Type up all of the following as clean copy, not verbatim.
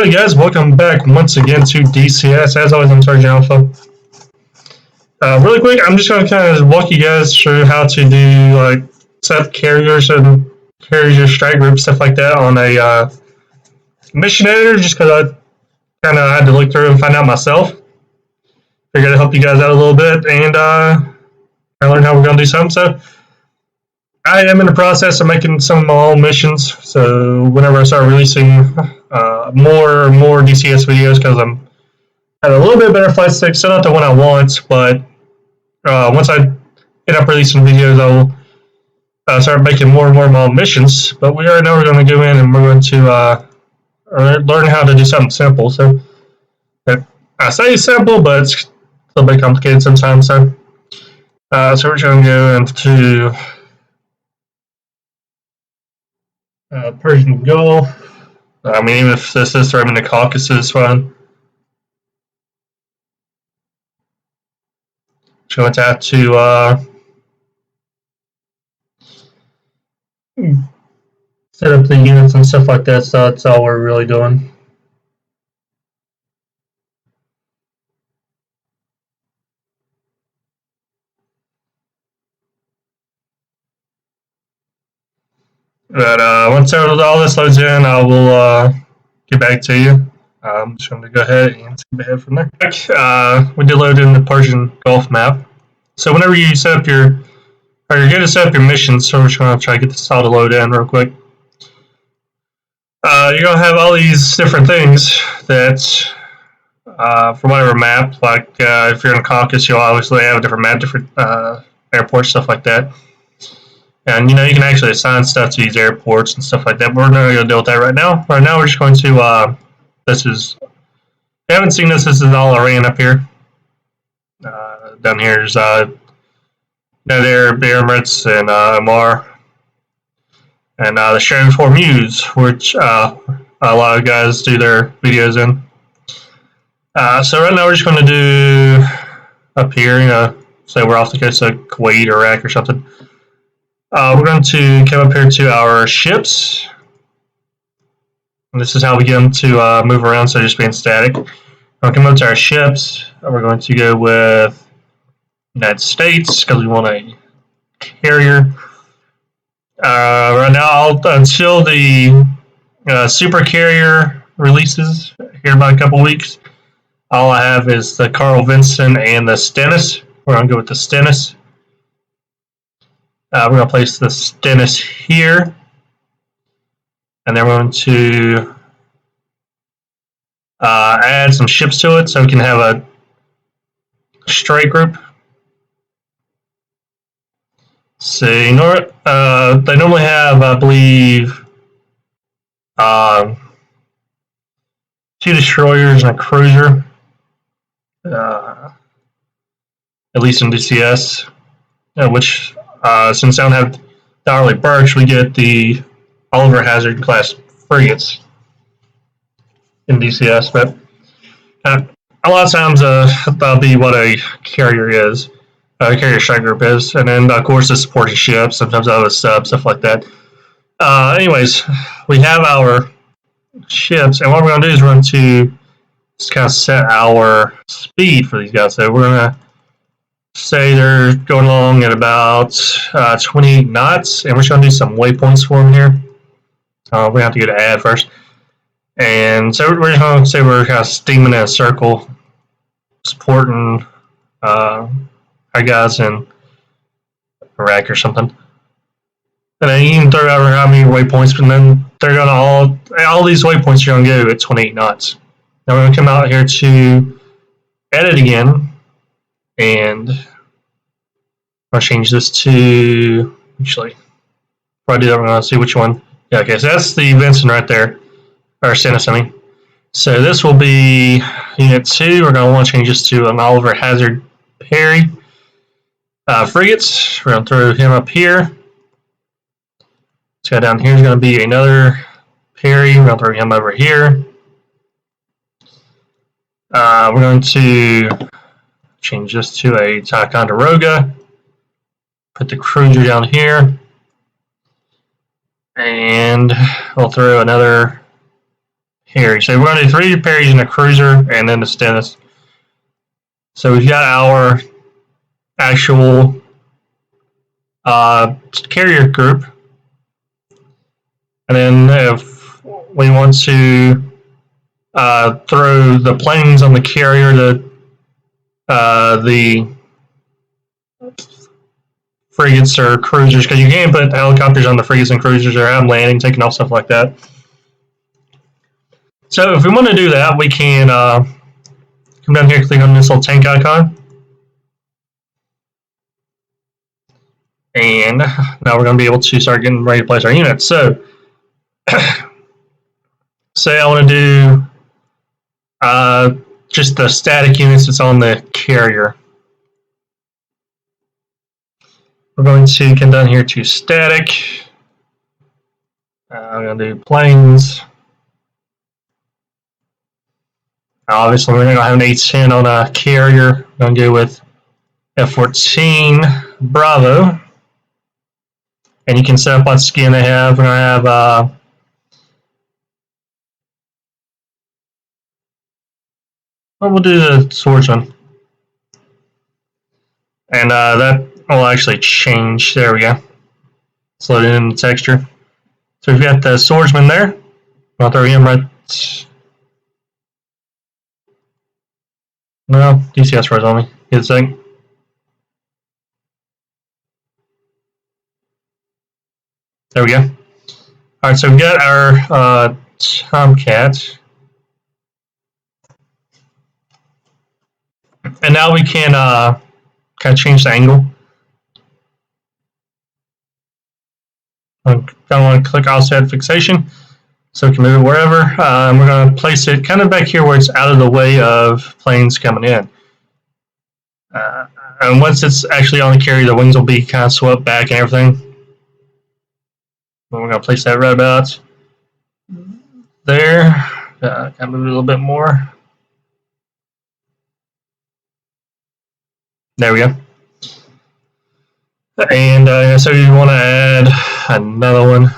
Alright guys, welcome back once again to DCS. As always, I'm Sergeant Alpha. Really quick, I'm just going to kind of walk you guys through how to do like set up carriers and carrier strike group, stuff like that on a mission editor, just because I kind of had to look through and find out myself. Figured to help you guys out a little bit and I learned how we're going to do something. So I am in the process of making some of my own missions, so whenever I start releasing more DCS videos, because I'm at a little bit better flight stick, still not the one I want, but once I end up releasing videos, I'll start making more and more of my own missions. But we already know we're going to go in and we're going to learn how to do something simple. So I say simple, but it's a little bit complicated sometimes. So we're going to go into Persian Gulf. I mean, even if this is throwing in the Caucasus, it's fine. So it's have to set up the units and stuff like that. So that's all we're really doing. But once all this loads in, I will get back to you. I'm just going to go ahead and skip ahead from there. We did load in the Persian Gulf map. So whenever you set up you're going to set up your missions, so we're just going to try to get this all to load in real quick. You're going to have all these different things that, for whatever map, like if you're in Caucasus, you'll obviously have a different map, different airports, stuff like that. And you can actually assign stuff to these airports and stuff like that. But we're not going to deal with that right now. Right now, we're just going to. If you haven't seen this, this is all Iran up here. Down here is the Emirates and Omar, and the Sharing Formuse, which a lot of guys do their videos in. So right now, we're just going to do up here. Say we're off the coast of Kuwait or Iraq or something. We're going to come up here to our ships. And this is how we get them to move around, so just being static. We're going to come up to our ships. We're going to go with United States because we want a carrier. Right now, until the super carrier releases here in about a couple weeks, all I have is the Carl Vinson and the Stennis. We're going to go with the Stennis. We're going to place the Stennis here, and then we're going to add some ships to it so we can have a strike group. So they normally have, I believe, 2 destroyers and a cruiser, at least in DCS, which since I don't have the Arleigh Burke, we get the Oliver Hazard class frigates in DCS. But a lot of times that'll be what a carrier is, a carrier strike group is, and then of course the supporting ships. Sometimes I'll have a sub, stuff like that. Anyways, we have our ships, and what we're going to do is we're going to just kind of set our speed for these guys. So we're going to say they're going along at about 28 knots, and we're just going to do some waypoints for them here. We have to go to add first. And so we're just going to say we're kind of steaming in a circle, supporting our guys in Iraq or something. And then you can throw out how many waypoints, but then they're going to all these waypoints are going to go at 28 knots. Now we're going to come out here to edit again, and I'll change this to, actually, before I do that, we're going to see which one. Yeah, okay, so that's the Vincent right there, or Stennis, I mean. So this will be Unit 2. We're going to want to change this to an Oliver Hazard Perry. Frigates, we're going to throw him up here. So down here is going to be another Perry. We're going to throw him over here. We're going to change this to a Ticonderoga. Put the cruiser down here. And we'll throw another here. So we're going to do 3 parries in a cruiser and then the Stennis. So we've got our actual carrier group. And then if we want to throw the planes on the carrier, the frigates or cruisers, because you can put helicopters on the frigates and cruisers or have them landing, taking off, stuff like that. So if we want to do that, we can come down here, click on this little tank icon. And now we're going to be able to start getting ready to place our units. So say I want to do just the static units that's on the carrier. We're going to come down here to static. I'm going to do planes. Obviously, we're going to have an A10 on a carrier. I'm going to go with F14 Bravo. And you can set up what skin they have. We're going to have well, we'll do the swordsman. And that will actually change. There we go. Let's load it in the texture. So we've got the swordsman there. I'll throw him right. No, DCS froze on me. Good thing. There we go. Alright, so we've got our Tomcat. And now we can kind of change the angle. I kind of want to click offset fixation so we can move it wherever. We're going to place it kind of back here where it's out of the way of planes coming in. And once it's actually on the carrier, the wings will be kind of swept back and everything. But we're going to place that right about there. Kind of move it a little bit more. There we go. And so you want to add another one.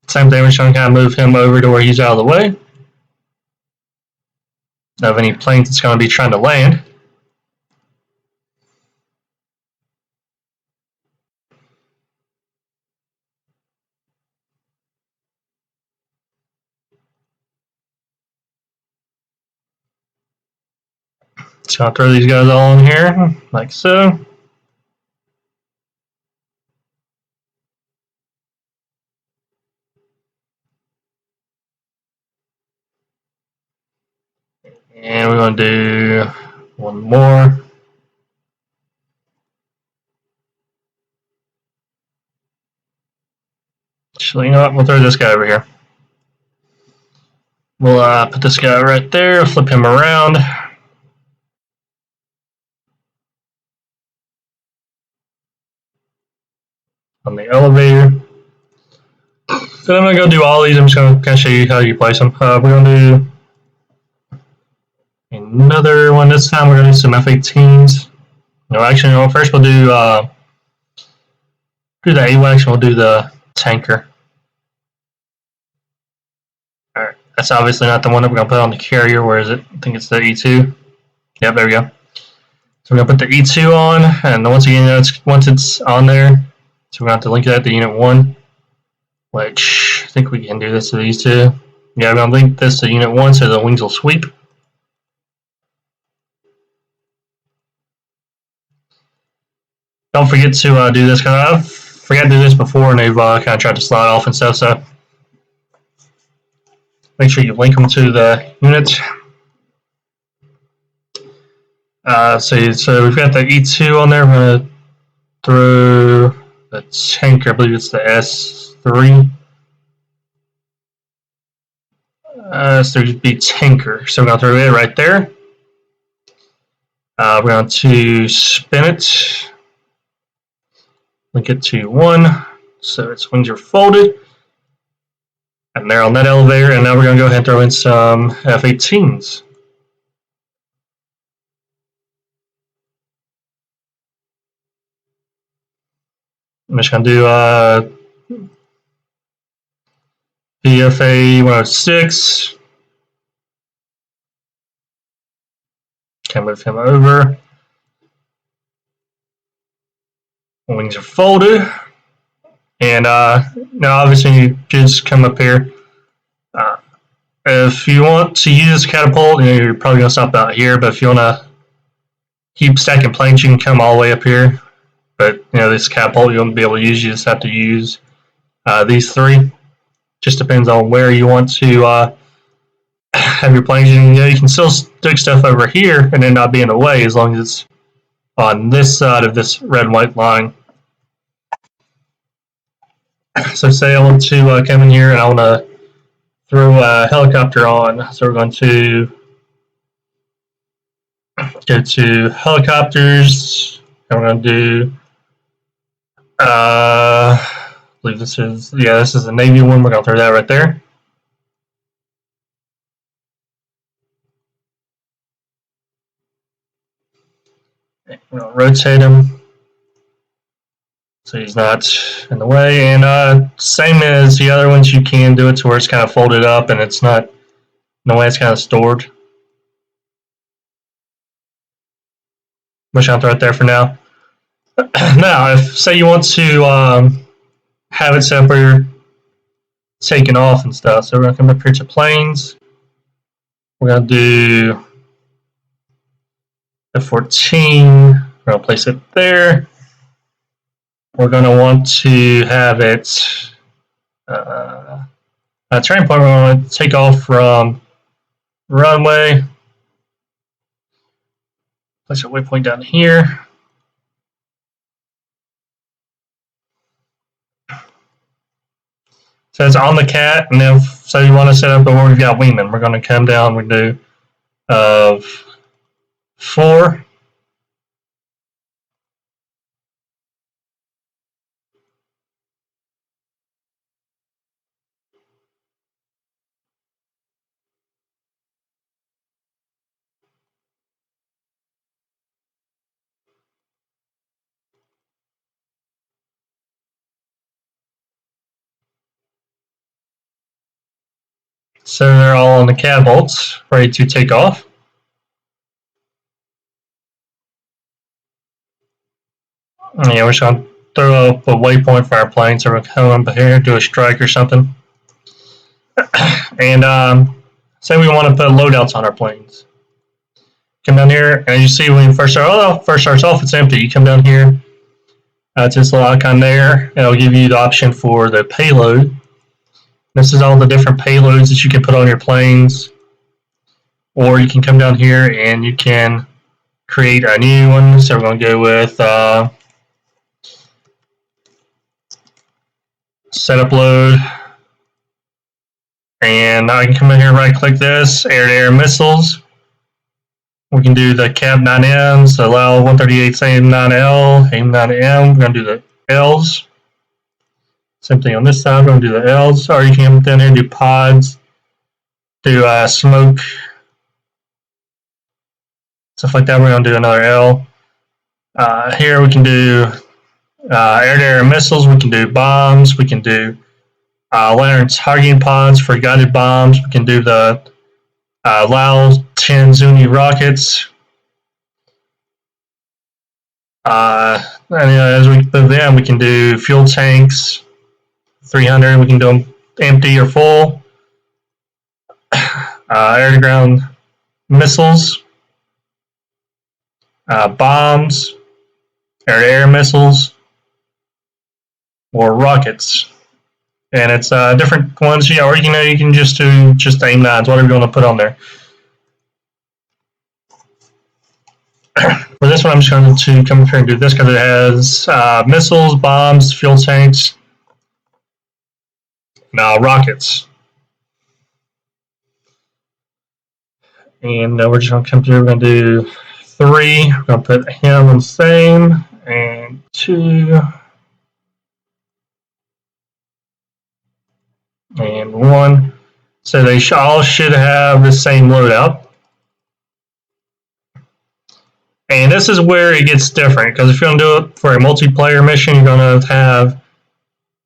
Same thing, we're trying to kind of move him over to where he's out of the way of any planes that's going to be trying to land. So I'll throw these guys all in here, like so. And we're going to do one more. Actually, you know what? We'll throw this guy over here. We'll put this guy right there, flip him around. On the elevator. So I'm going to go do all these. I'm just going to kind of show you how you place them. We're going to do another one. This time we're going to do some F-18s. No, actually, no, first we'll do the AWACS and we'll do the tanker. Alright, that's obviously not the one that we're going to put on the carrier. Where is it? I think it's the E2. Yep, there we go. So we're going to put the E2 on, and once again, once it's on there, so we're going to have to link that to Unit 1, which I think we can do this to these two. Yeah, we're going to link this to Unit 1 so the wings will sweep. Don't forget to do this, because I've forgot to do this before and they've kind of tried to slide off and stuff, so make sure you link them to the units. So we've got the E2 on there. We're going to throw the tanker, I believe it's the S3. S3B tanker. So we're going to throw it right there. We're going to spin it. Link it to 1, so its wings are folded. And they're on that elevator, and now we're going to go ahead and throw in some F-18s. I'm just going to do VFA 106. Can move him over. Wings are folded. And now obviously you just come up here. If you want to use catapult, you're probably going to stop out here, but if you want to keep stacking planes, you can come all the way up here. But this catapult you won't be able to use, you just have to use these three. Just depends on where you want to have your planes. You can still stick stuff over here and then not be in the way as long as it's on this side of this red and white line. So say I want to come in here and I want to throw a helicopter on. So we're going to go to helicopters. And we're going to do, I believe this is a Navy one. We're going to throw that right there. We're going to rotate him so he's not in the way. And same as the other ones, you can do it to where it's kind of folded up and it's not in the way, it's kind of stored. Push out right there for now. Now, if say you want to have it set up where you're taking off and stuff, so we're going to come up here to planes. We're going to do F14. We're going to place it there. We're going to want to have it a turning point. We're going to take off from runway. Place our waypoint down here. So it's on the cat, and if so you want to set up the where we've got wingman, we're going to come down. We do 4. So they're all on the catapults, ready to take off. Yeah, we're just going to throw up a waypoint for our plane, so we're going to come up here, do a strike or something. And say we want to put loadouts on our planes. Come down here, and you see when you first starts off, it's empty. You come down here to this little icon there, and it'll give you the option for the payload. This is all the different payloads that you can put on your planes. Or you can come down here and you can create a new one. So we're going to go with setup load. And now I can come in here, right click this, air-to-air missiles. We can do the CAB 9Ms, allow 138 aim 9L, aim 9M. We're going to do the Ls. Same thing on this side, we're going to do the Ls. Or you can come down here and do pods, do smoke, stuff like that. We're going to do another L. Here we can do air-to-air missiles, we can do bombs, we can do lantern targeting pods for guided bombs, we can do the Lao 10 Zuni rockets. And as we move in, we can do fuel tanks, 300, we can do them empty or full. Air-to-ground missiles, bombs, air-to-air missiles, or rockets. And it's different ones, or you can just do aim 9s, whatever you want to put on there. For this one, I'm just going to come here and do this because it has missiles, bombs, fuel tanks, and rockets. And we're just going to come through, we're going to do 3, we're going to put him on the same, and 2, and 1. So they all should have the same loadout. And this is where it gets different, because if you're going to do it for a multiplayer mission, you're going to have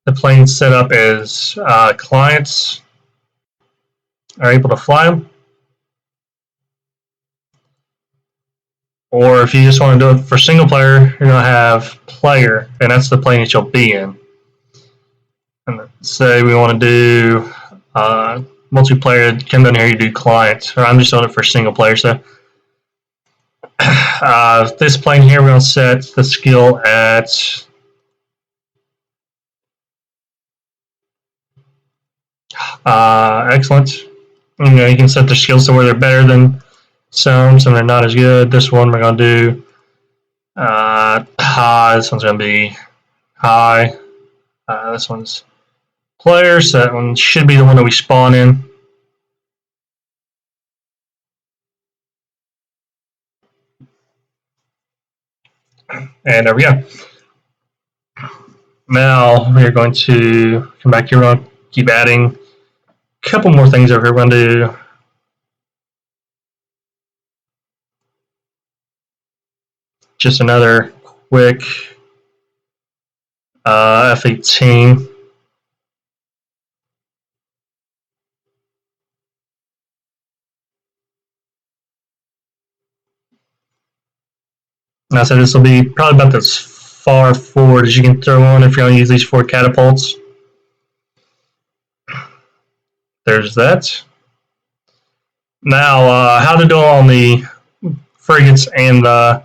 the plane set up as clients are able to fly them. Or if you just want to do it for single player, you're going to have player, and that's the plane that you'll be in. And say we want to do multiplayer, come down here, you do client. Or I'm just doing it for single player. So this plane here, we're going to set the skill at excellent. You can set their skills to where they're better than some they're not as good. This one we're going to do high. This one's going to be high. This one's player, so that one should be the one that we spawn in. And there we go. Now we're going to come back here. We're going to keep adding a couple more things over here. We're going to do just another quick F-18. And I said this will be probably about as far forward as you can throw on if you're going to use these 4 catapults. There's that. Now, how to do on the frigates and the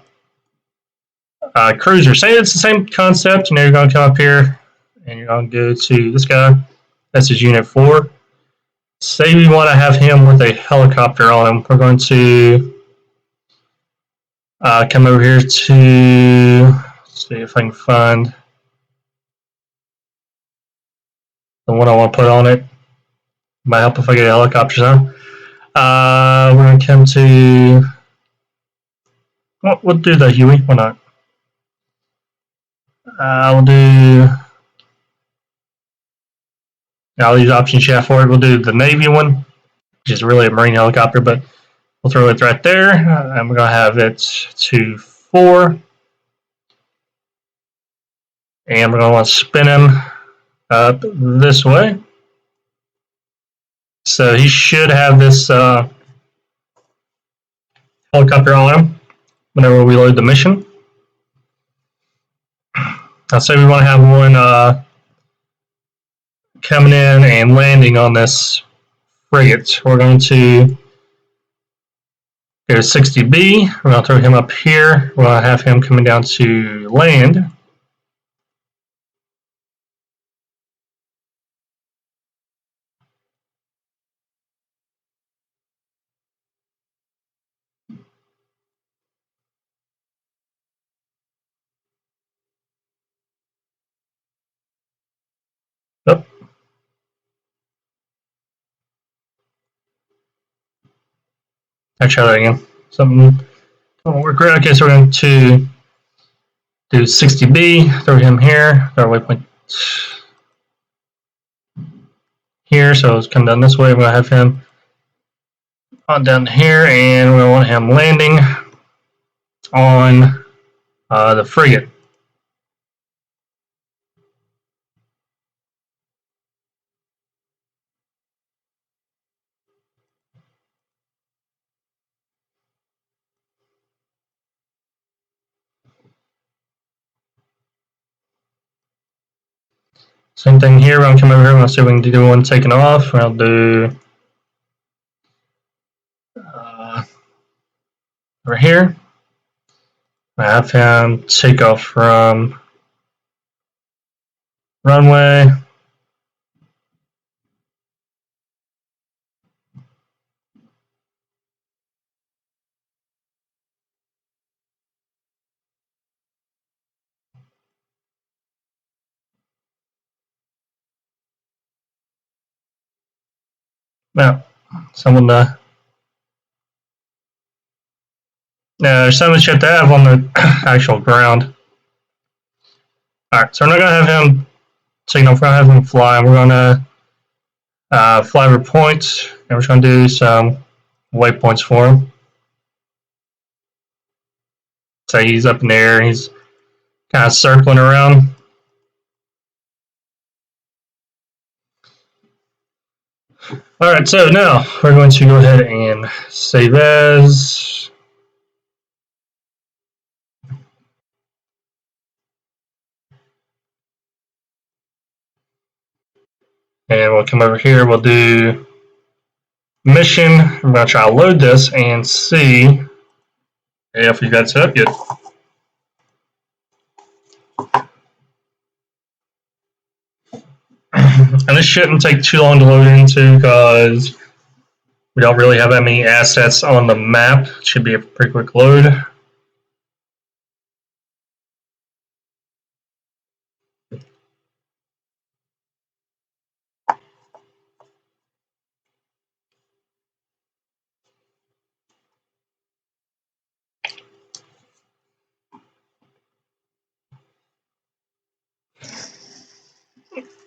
cruiser. Say it's the same concept. You're going to come up here and you're going to go to this guy. That's his unit 4. Say we want to have him with a helicopter on him. We're going to come over here to see if I can find the one I want to put on it. Might help if I get a helicopter now. We're going to come to. Well, we'll do the Huey. Why not? We'll do. All these options you have for it. We'll do the Navy one, which is really a Marine helicopter, but we'll throw it right there. And we're going to have it to 4. And we're going to want to spin him up this way. So he should have this helicopter on him whenever we load the mission. I'll say we want to have one coming in and landing on this frigate. We're going to go to 60B. We're going to throw him up here. We're going to have him coming down to land. Oh. I'll try that again. Something don't work right. Okay, so we're going to do 60B, throw him here, throw our waypoint here, so it's come down this way. We're going to have him on down here, and we want him landing on the frigate. Same thing here. We're going to come over here. We're going to see if we can do one taking off. We'll do over here. I have him take off from runway. Now, someone there's so much you have to have on the actual ground. Alright, so we're not going to have him signal, we're going to have him fly. We're going to fly over points, and we're just going to do some waypoints for him. So he's up in the air. He's kind of circling around. Alright, so now we're going to go ahead and save as. And we'll come over here, we'll do mission. I'm going to try to load this and see if we've got it set up yet. And this shouldn't take too long to load into because we don't really have that many assets on the map. It should be a pretty quick load.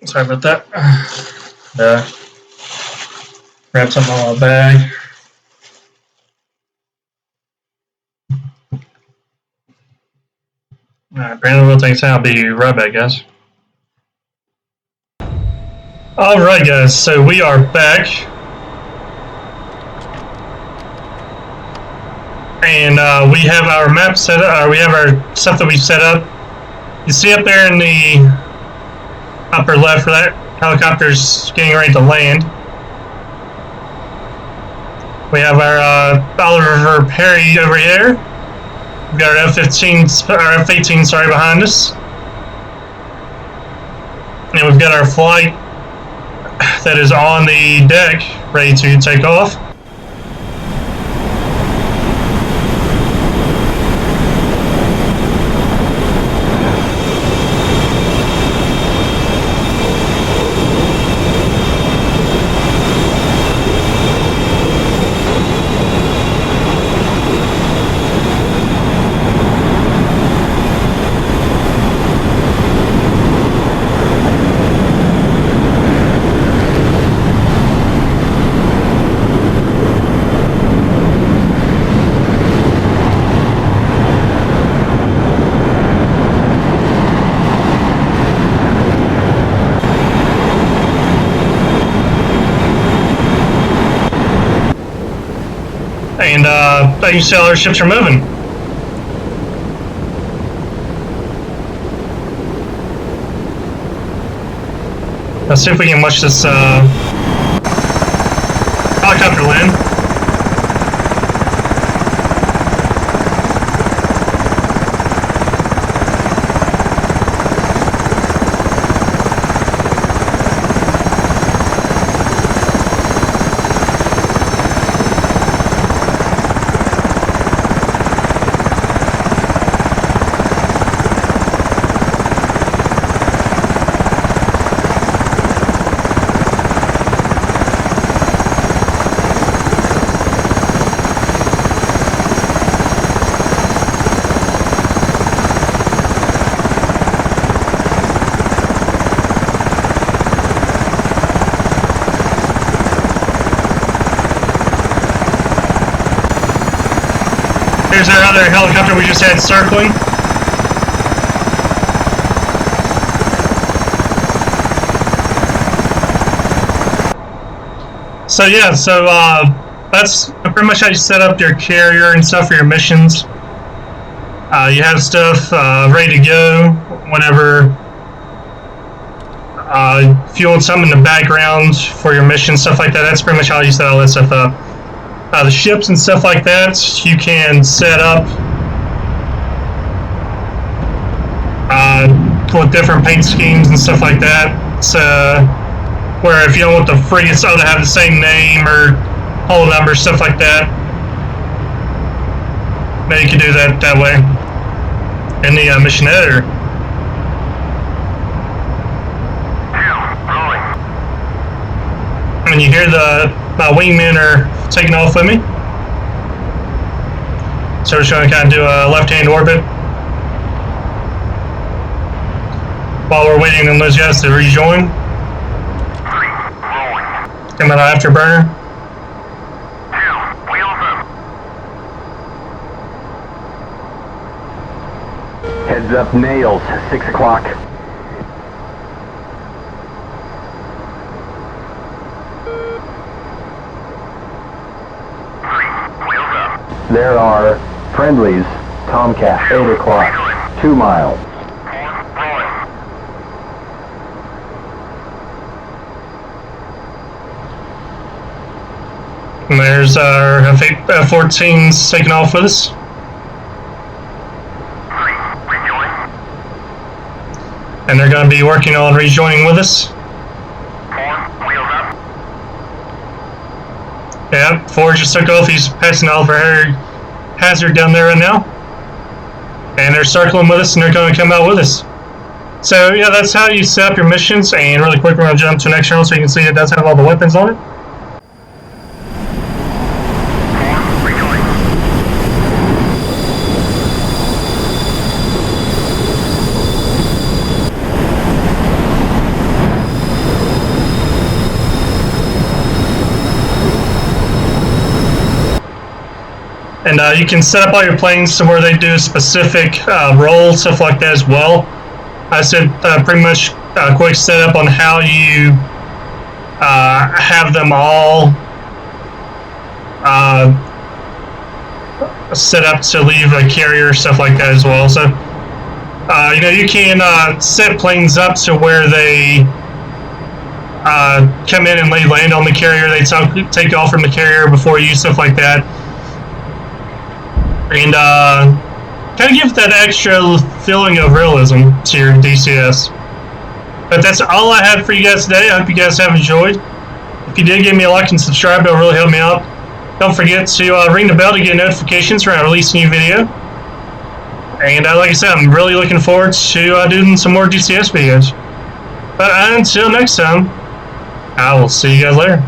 Sorry about that. Grab something out of my bag. Alright, Brandon will take time. I'll be right back, guys. Alright, guys, so we are back. And we have our map set up, we have our stuff that we set up. You see up there in the upper left where that helicopter's getting ready to land. We have our Oliver Perry over here. We've got our F-15, or F-18, sorry, behind us. And we've got our flight that is on the deck, ready to take off. And you see all our ships are moving. Let's see if we can watch this helicopter land. Here's our other helicopter we just had circling. So yeah, that's pretty much how you set up your carrier and stuff for your missions. You have stuff ready to go whenever if you want something in the background for your mission, stuff like that. That's pretty much how you set all that stuff up. The ships and stuff like that, you can set up with different paint schemes and stuff like that. So, where if you don't want the frigate to have the same name or hull number, stuff like that, now you can do that way in the mission editor. And you hear my wingmen are taking off with me. So we're just going to kind of do a left-hand orbit while we're waiting on those guys to rejoin. Come out afterburner. Heads up, nails, 6 o'clock. There are friendlies, Tomcat, 8 o'clock, 2 miles. And there's our F-14s taking off with us. And they're going to be working on rejoining with us. Yeah, 4 just took off. He's passing over hazard down there right now. And they're circling with us, and they're going to come out with us. So, yeah, that's how you set up your missions. And really quick, we're going to jump to an external so you can see it does have all the weapons on it. And you can set up all your planes to where they do specific roles, stuff like that as well. I said pretty much a quick setup on how you have them all set up to leave a carrier, stuff like that as well. So, you know, you can set planes up to where they come in and land on the carrier. They take off from the carrier before you, stuff like that. And kind of give that extra feeling of realism to your DCS. But that's all I have for you guys today. I hope you guys have enjoyed. If you did, give me a like and subscribe. It'll really help me out. Don't forget to ring the bell to get notifications when I release a new video. And like I said, I'm really looking forward to doing some more DCS videos. But until next time, I will see you guys later.